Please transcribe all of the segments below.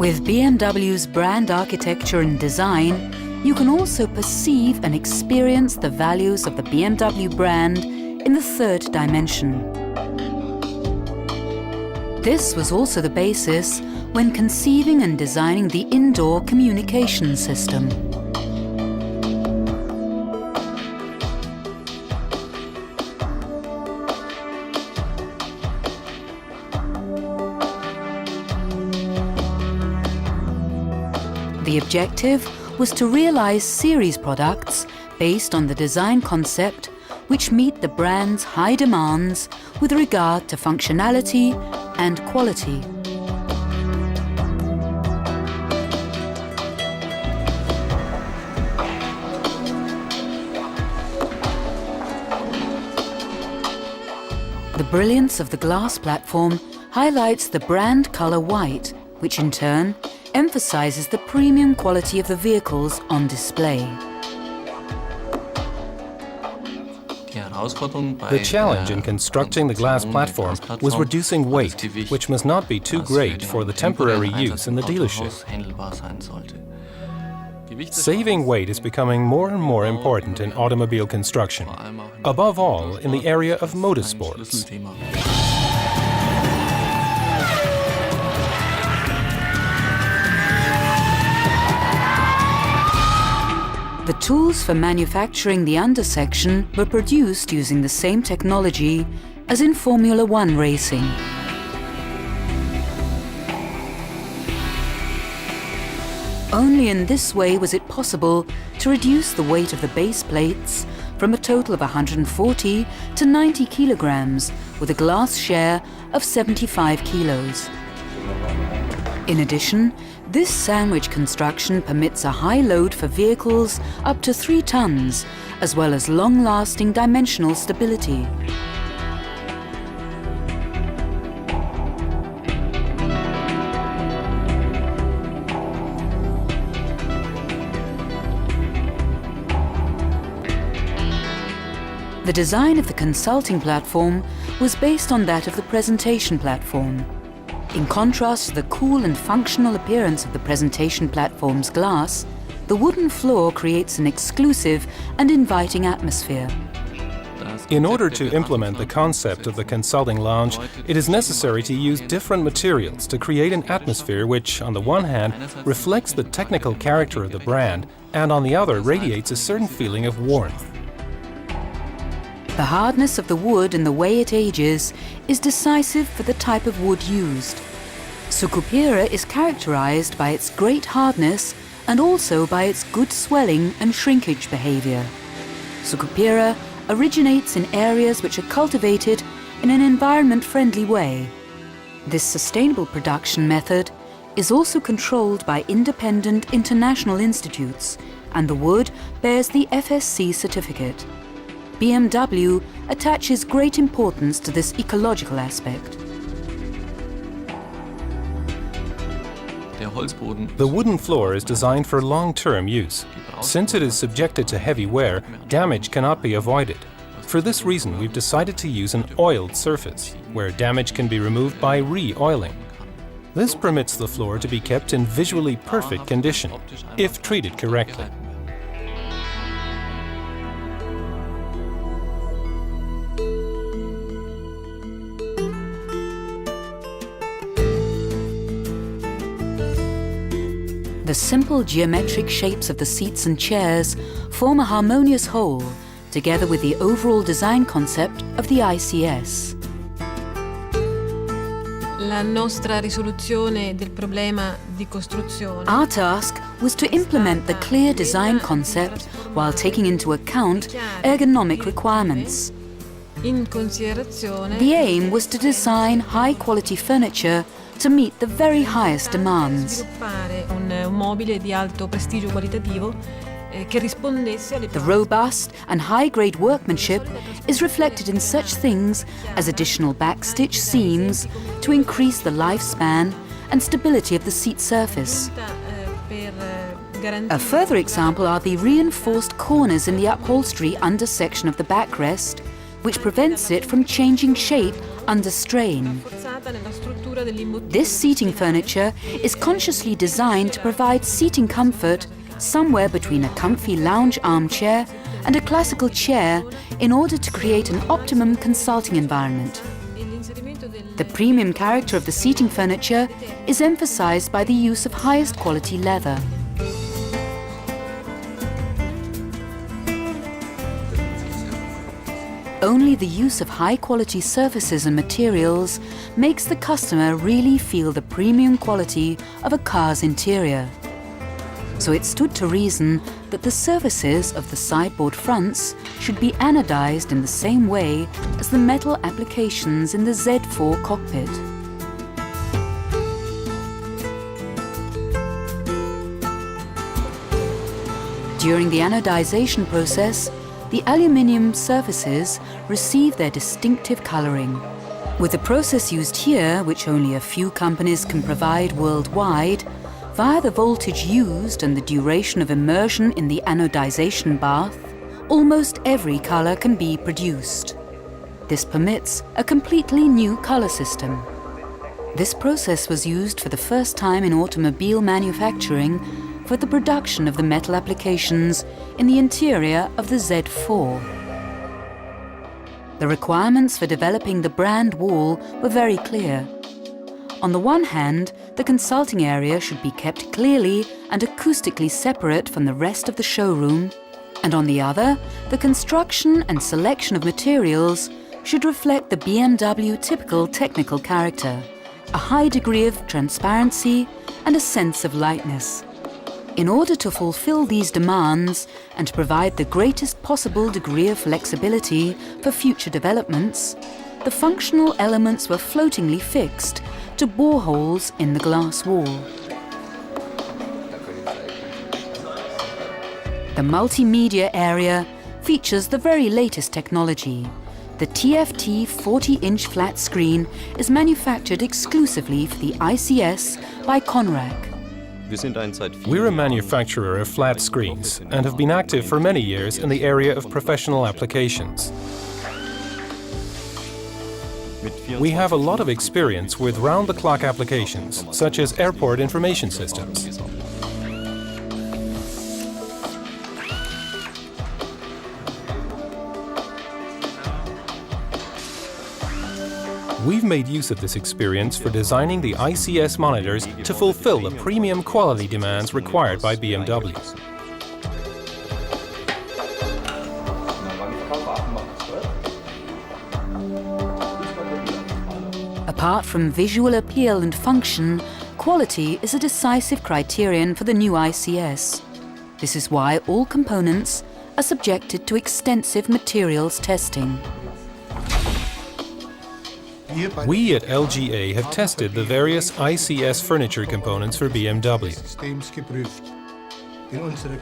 With BMW's brand architecture and design, you can also perceive and experience the values of the BMW brand in the third dimension. This was also the basis when conceiving and designing the indoor communication system. The objective was to realize series products based on the design concept which meet the brand's high demands with regard to functionality and quality. The brilliance of the glass platform highlights the brand color white, which in turn emphasizes the premium quality of the vehicles on display. The challenge in constructing the glass platform was reducing weight, which must not be too great for the temporary use in the dealership. Saving weight is becoming more and more important in automobile construction, above all in the area of motorsports. The tools for manufacturing the undersection were produced using the same technology as in Formula One racing. Only in this way was it possible to reduce the weight of the base plates from a total of 140 to 90 kilograms with a glass share of 75 kilos. In addition, this sandwich construction permits a high load for vehicles up to 3 tons, as well as long-lasting dimensional stability. The design of the consulting platform was based on that of the presentation platform. In contrast to the cool and functional appearance of the presentation platform's glass, the wooden floor creates an exclusive and inviting atmosphere. In order to implement the concept of the consulting lounge, it is necessary to use different materials to create an atmosphere which, on the one hand, reflects the technical character of the brand, and on the other, radiates a certain feeling of warmth. The hardness of the wood and the way it ages is decisive for the type of wood used. Sucupira is characterized by its great hardness and also by its good swelling and shrinkage behavior. Sucupira originates in areas which are cultivated in an environment-friendly way. This sustainable production method is also controlled by independent international institutes, and the wood bears the FSC certificate. BMW attaches great importance to this ecological aspect. The wooden floor is designed for long-term use. Since it is subjected to heavy wear, damage cannot be avoided. For this reason, we've decided to use an oiled surface, where damage can be removed by re-oiling. This permits the floor to be kept in visually perfect condition, if treated correctly. The simple geometric shapes of the seats and chairs form a harmonious whole, together with the overall design concept of the ICS. La nostra risoluzione del problema di costruzione. Our task was to implement the clear design concept while taking into account ergonomic requirements. In considerazione. The aim was to design high-quality furniture to meet the very highest demands. Sviluppare un mobile di alto prestigio qualitativo che rispondesse alle. The robust and high-grade workmanship is reflected in such things as additional backstitch seams to increase the lifespan and stability of the seat surface. A further example are the reinforced corners in the upholstery undersection of the backrest, which prevents it from changing shape under strain. This seating furniture is consciously designed to provide seating comfort somewhere between a comfy lounge armchair and a classical chair in order to create an optimum consulting environment. The premium character of the seating furniture is emphasized by the use of highest quality leather. Only the use of high-quality surfaces and materials makes the customer really feel the premium quality of a car's interior. So it stood to reason that the surfaces of the sideboard fronts should be anodized in the same way as the metal applications in the Z4 cockpit. During the anodization process, the aluminium surfaces receive their distinctive coloring. With the process used here, which only a few companies can provide worldwide, via the voltage used and the duration of immersion in the anodization bath, almost every color can be produced. This permits a completely new color system. This process was used for the first time in automobile manufacturing for the production of the metal applications in the interior of the Z4. The requirements for developing the brand wall were very clear. On the one hand, the consulting area should be kept clearly and acoustically separate from the rest of the showroom, and on the other, the construction and selection of materials should reflect the BMW typical technical character, a high degree of transparency and a sense of lightness. In order to fulfill these demands and to provide the greatest possible degree of flexibility for future developments, the functional elements were floatingly fixed to boreholes in the glass wall. The multimedia area features the very latest technology. The TFT 40-inch flat screen is manufactured exclusively for the ICS by Conrac. We're a manufacturer of flat screens and have been active for many years in the area of professional applications. We have a lot of experience with round-the-clock applications, such as airport information systems. We've made use of this experience for designing the ICS monitors to fulfill the premium quality demands required by BMW. Apart from visual appeal and function, quality is a decisive criterion for the new ICS. This is why all components are subjected to extensive materials testing. We at LGA have tested the various ICS furniture components for BMW.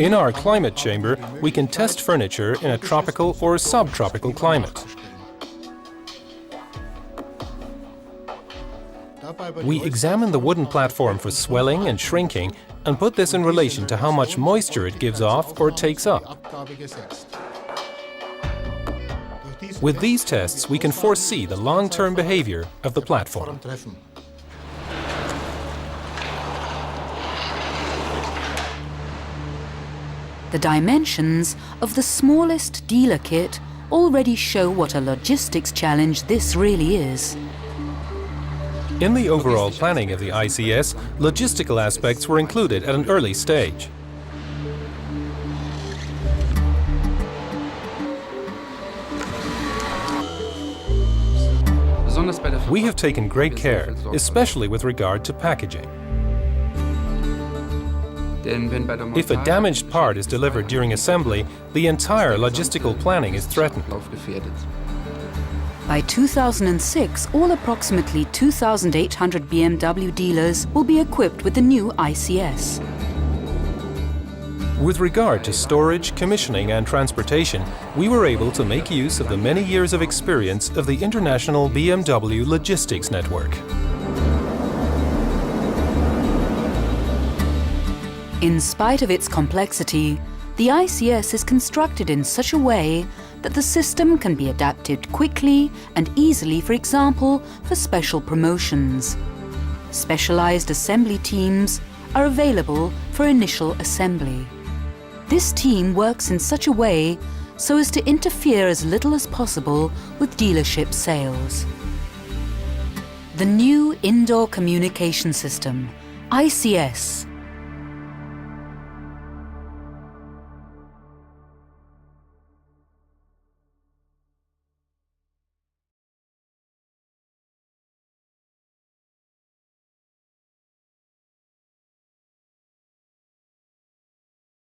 In our climate chamber, we can test furniture in a tropical or subtropical climate. We examine the wooden platform for swelling and shrinking and put this in relation to how much moisture it gives off or takes up. With these tests, we can foresee the long-term behavior of the platform. The dimensions of the smallest dealer kit already show what a logistics challenge this really is. In the overall planning of the ICS, logistical aspects were included at an early stage. We have taken great care, especially with regard to packaging. If a damaged part is delivered during assembly, the entire logistical planning is threatened. By 2006, all approximately 2,800 BMW dealers will be equipped with the new ICS. With regard to storage, commissioning and transportation, we were able to make use of the many years of experience of the international BMW logistics network. In spite of its complexity, the ICS is constructed in such a way that the system can be adapted quickly and easily, for example, for special promotions. Specialized assembly teams are available for initial assembly. This team works in such a way so as to interfere as little as possible with dealership sales. The new Indoor Communication System, ICS,